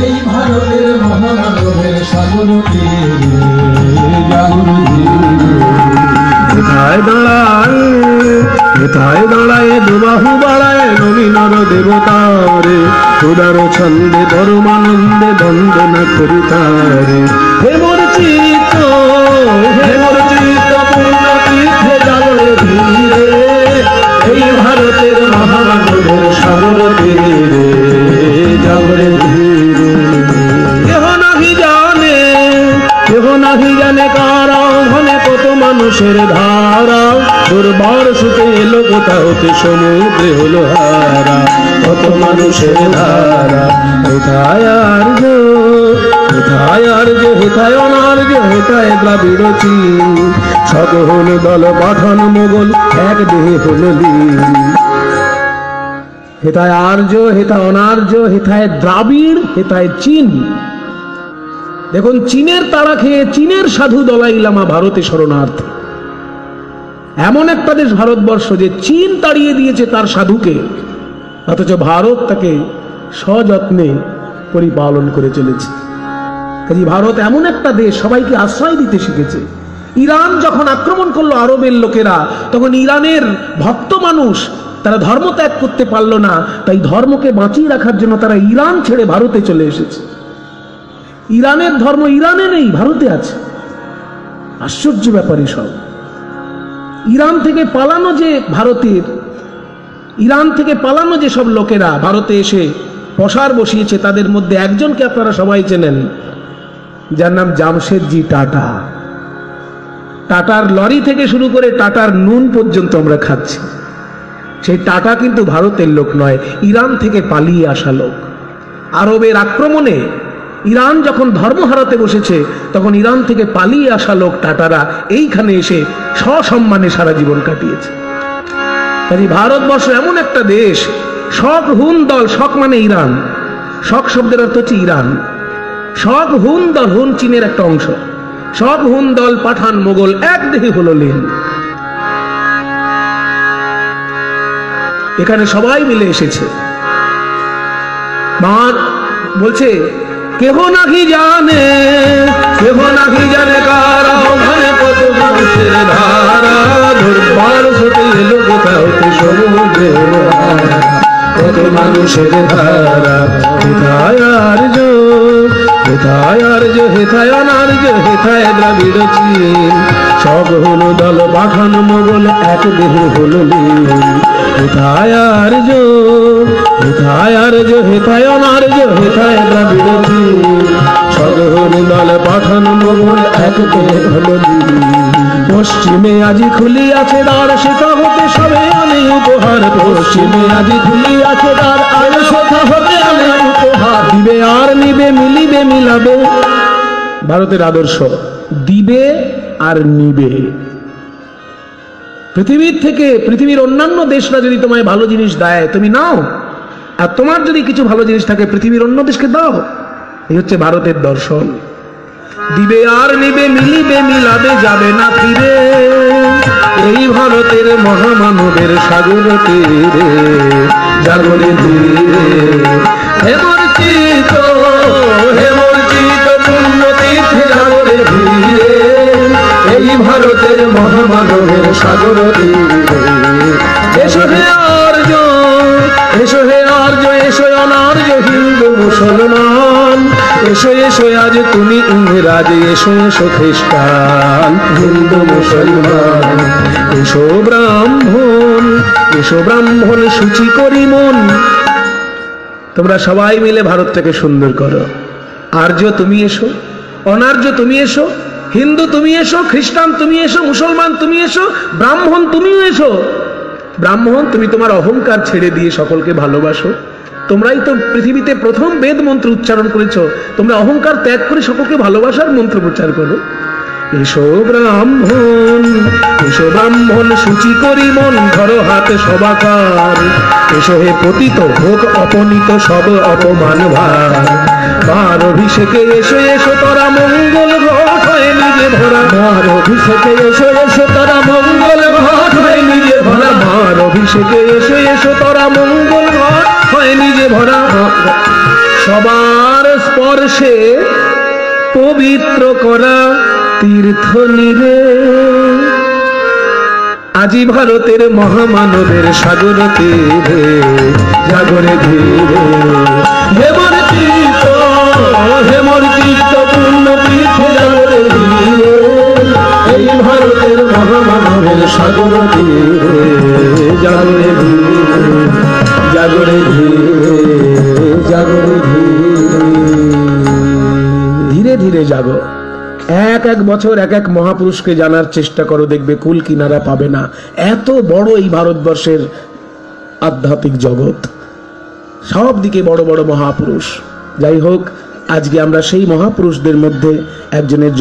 এই ভারতের মহানগরের সাগর তীরে জাগরে কোথায় দাঁড়ায়, কোথায় দাঁড়ায় দুবাহু বাড়ায় নবীনর দেবতারে, খুদার ছন্দে পরমানন্দে বন্দনা করি তারে। হে মোর চিত্ত, হে মোর চিত্ত পূর্ণ তীর্থে জাগরে ধীরে, এই ভারতের মহানগরের সাগর তীরে জাগরে ধীরে। কেহ নাহি জানে, কেহ নাহি জানে কারা ঘনে কত মানুষের ধারা, দুর্বার সুতে এলো কোথা হতে সমুদ্রে হলো হারা, কত মানুষের ধারা। কোথায় আর্য, কোথায় আর্য, হেথায় অনার্য, হেথায় দ্রাবিড় চীন, সব হল দল পাঠান মোগল এক দেহে হল লীন। হেথায় আর্য, হেথায় অনার্য, হেথায় দ্রাবিড়, হেথায় চীন। দেখুন চীনের তাড়া খেয়ে চীনের সাধু দলাই লামা ভারতে শরণার্থী। এমন একটা দেশ ভারতবর্ষ যে চীন তাড়িয়ে দিয়েছে তার সাধুকে, অথচ ভারত তাকে সযত্নে পরিপালন করে চলেছে। কাজে ভারত এমন একটা দেশ সবাইকে আশ্রয় দিতে শিখেছে। ইরান যখন আক্রমণ করলো আরবের লোকেরা, তখন ইরানের ভক্ত মানুষ তারা ধর্ম ত্যাগ করতে পারলো না, তাই ধর্মকে বাঁচিয়ে রাখার জন্য তারা ইরান ছেড়ে ভারতে চলে এসেছে। ইরানের ধর্ম ইরানে নেই, ভারতে আছে। আশ্চর্য ব্যাপারই সব। ইরান থেকে পালানো যে ভারতের, ইরান থেকে পালানো যে সব লোকেরা ভারতে এসে পসার বসিয়েছে, তাদের মধ্যে একজনকে আপনারা সবাই চেনেন, যার নাম জামশেদজি টাটা। টাটার লরি থেকে শুরু করে টাটার নুন পর্যন্ত আমরা খাচ্ছি। সেই টাটা কিন্তু ভারতের লোক নয়, ইরান থেকে পালিয়ে আসা লোক। আরবের আক্রমণে ইরান যখন ধর্ম হারাতে বসেছে, তখন ইরান থেকে পালিয়ে আসা লোক টাটারা এইখানে এসে সসম্মানে সারা জীবন কাটিয়েছে। কাজে ভারতবর্ষ এমন একটা দেশ, শক হুন দল, শক মানে ইরান, শক শব্দের অর্থ হচ্ছে ইরান। শক হুন দল, হুন চীনের একটা অংশ, শক হুন দল পাঠান মোগল এক দেহে হলো লীন। এখানে সবাই মিলে এসেছে। মার বলছে কেহ নাহি জানে, কেহ নাহি জানে কারা ওখানে কত মানুষের ধারা, দুর্বার সুতে এলো কোথা হতে সমুদ্রে হলো হারা, কত মানুষের ধারা। হেথায় আর্য, হেথায় আর্য, হেথায় অনার্য, হেথায় দ্রাবিড় চীন, সব হলো দল পাঠান মোগল এক দেহ হলো লীন। হেথায় আর্য, হেথায় আর্য, হেথায় অনার্য, হেথায় দ্রাবিড় চীন, সব হলো দল পাঠান মোগল এক দেহ হলো লীন। পশ্চিমে আজি খুলি আছে দ্বার, সেটা হতে সবে আনে উপহার, পশ্চিমে আজি খুলি আছে দ্বার, আর সেটা হতে আনে উপহার, দিবে আর নিবে, মিলিবে মিলাবে। ভারতের আদর্শ দিবে আর নিবে। পৃথিবীর থেকে, পৃথিবীর অন্যান্য দেশরা যদি তোমায় ভালো জিনিস দেয় তুমি নাও, আর তোমার যদি কিছু ভালো জিনিস থাকে পৃথিবীর অন্য দেশকে দাও। এই হচ্ছে ভারতের দর্শন। দিবে আর নিবে, মিলিবে মিলাবে, যাবে না ফিরে, এই ভারতের মহামানবের সাগর তীরে জাগরে ধীরে। হে মোর চিত্ত, হে মোর চিত্ত পূর্ণ তীর্থে জাগরে ধীরে, এই ভারতের মহামানবের সাগর তীরে। এসো হে আর্য, এসো হে আর্য, এসো অনার্য, হিন্দু মুসলমান, এসো এসো আজ তুমি ইংরাজ, এসো এসো খ্রিস্টান, হিন্দু মুসলমান, এসো ব্রাহ্মণ, এসো ব্রাহ্মণ, সূচি করি মন। তোমরা সবাই মিলে ভারতটাকে সুন্দর করো। আর্য তুমি এসো, অনার্য তুমি এসো, হিন্দু তুমি এসো, খ্রিস্টান তুমি এসো, মুসলমান তুমি এসো, ব্রাহ্মণ তুমিও এসো। ব্রাহ্মণ তুমি তোমার অহংকার ছেড়ে দিয়ে সকলকে ভালোবাসো। তোমরাই তো পৃথিবীতে প্রথম বেদ মন্ত্র উচ্চারণ করেছো, তোমরা অহংকার ত্যাগ করে সকলকে ভালোবাসার মন্ত্র প্রচার করো। এসো ব্রাহ্মণ, এসো ব্রাহ্মণ, সূচি করি মন, ধরো হাতে সবাকার, এসো হে পতিত হোক অপনীত সব অপমান ভার, মার অভিষেকে এসো এসো তারা মঙ্গল ঘট হয়ে নিজে ভরা, মার অভিষেকে এসো এসো তারা মঙ্গল ঘট হয়ে নিজে ভরা, মার অভিষেকে এসো এসো তোরা মঙ্গল ঘর হয় নিজে ভরা সবার স্পর্শে পবিত্র করা তীর্থ নিরে আজি ভারতের মহামানবের সাগর তীরে জাগরে ধীরে হেমর তীর্থ পূর্ণ তীর্থে জাগরে ধীরে এই ভারতের মহামানবের সাগর তীরে জাগরে ধীরে জাগরে ধীরে জাগরে ধীরে ধীরে জাগো এক এক বছর এক এক মহাপুরুষকে জানার চেষ্টা করো, দেখবে কুল কিনারা পাবে না। এত বড় এই ভারতবর্ষের আধ্যাত্মিক জগৎ, সব দিকে বড় বড় মহাপুরুষ। যাই হোক, আজকে আমরা সেই মহাপুরুষদের মধ্যে একজনের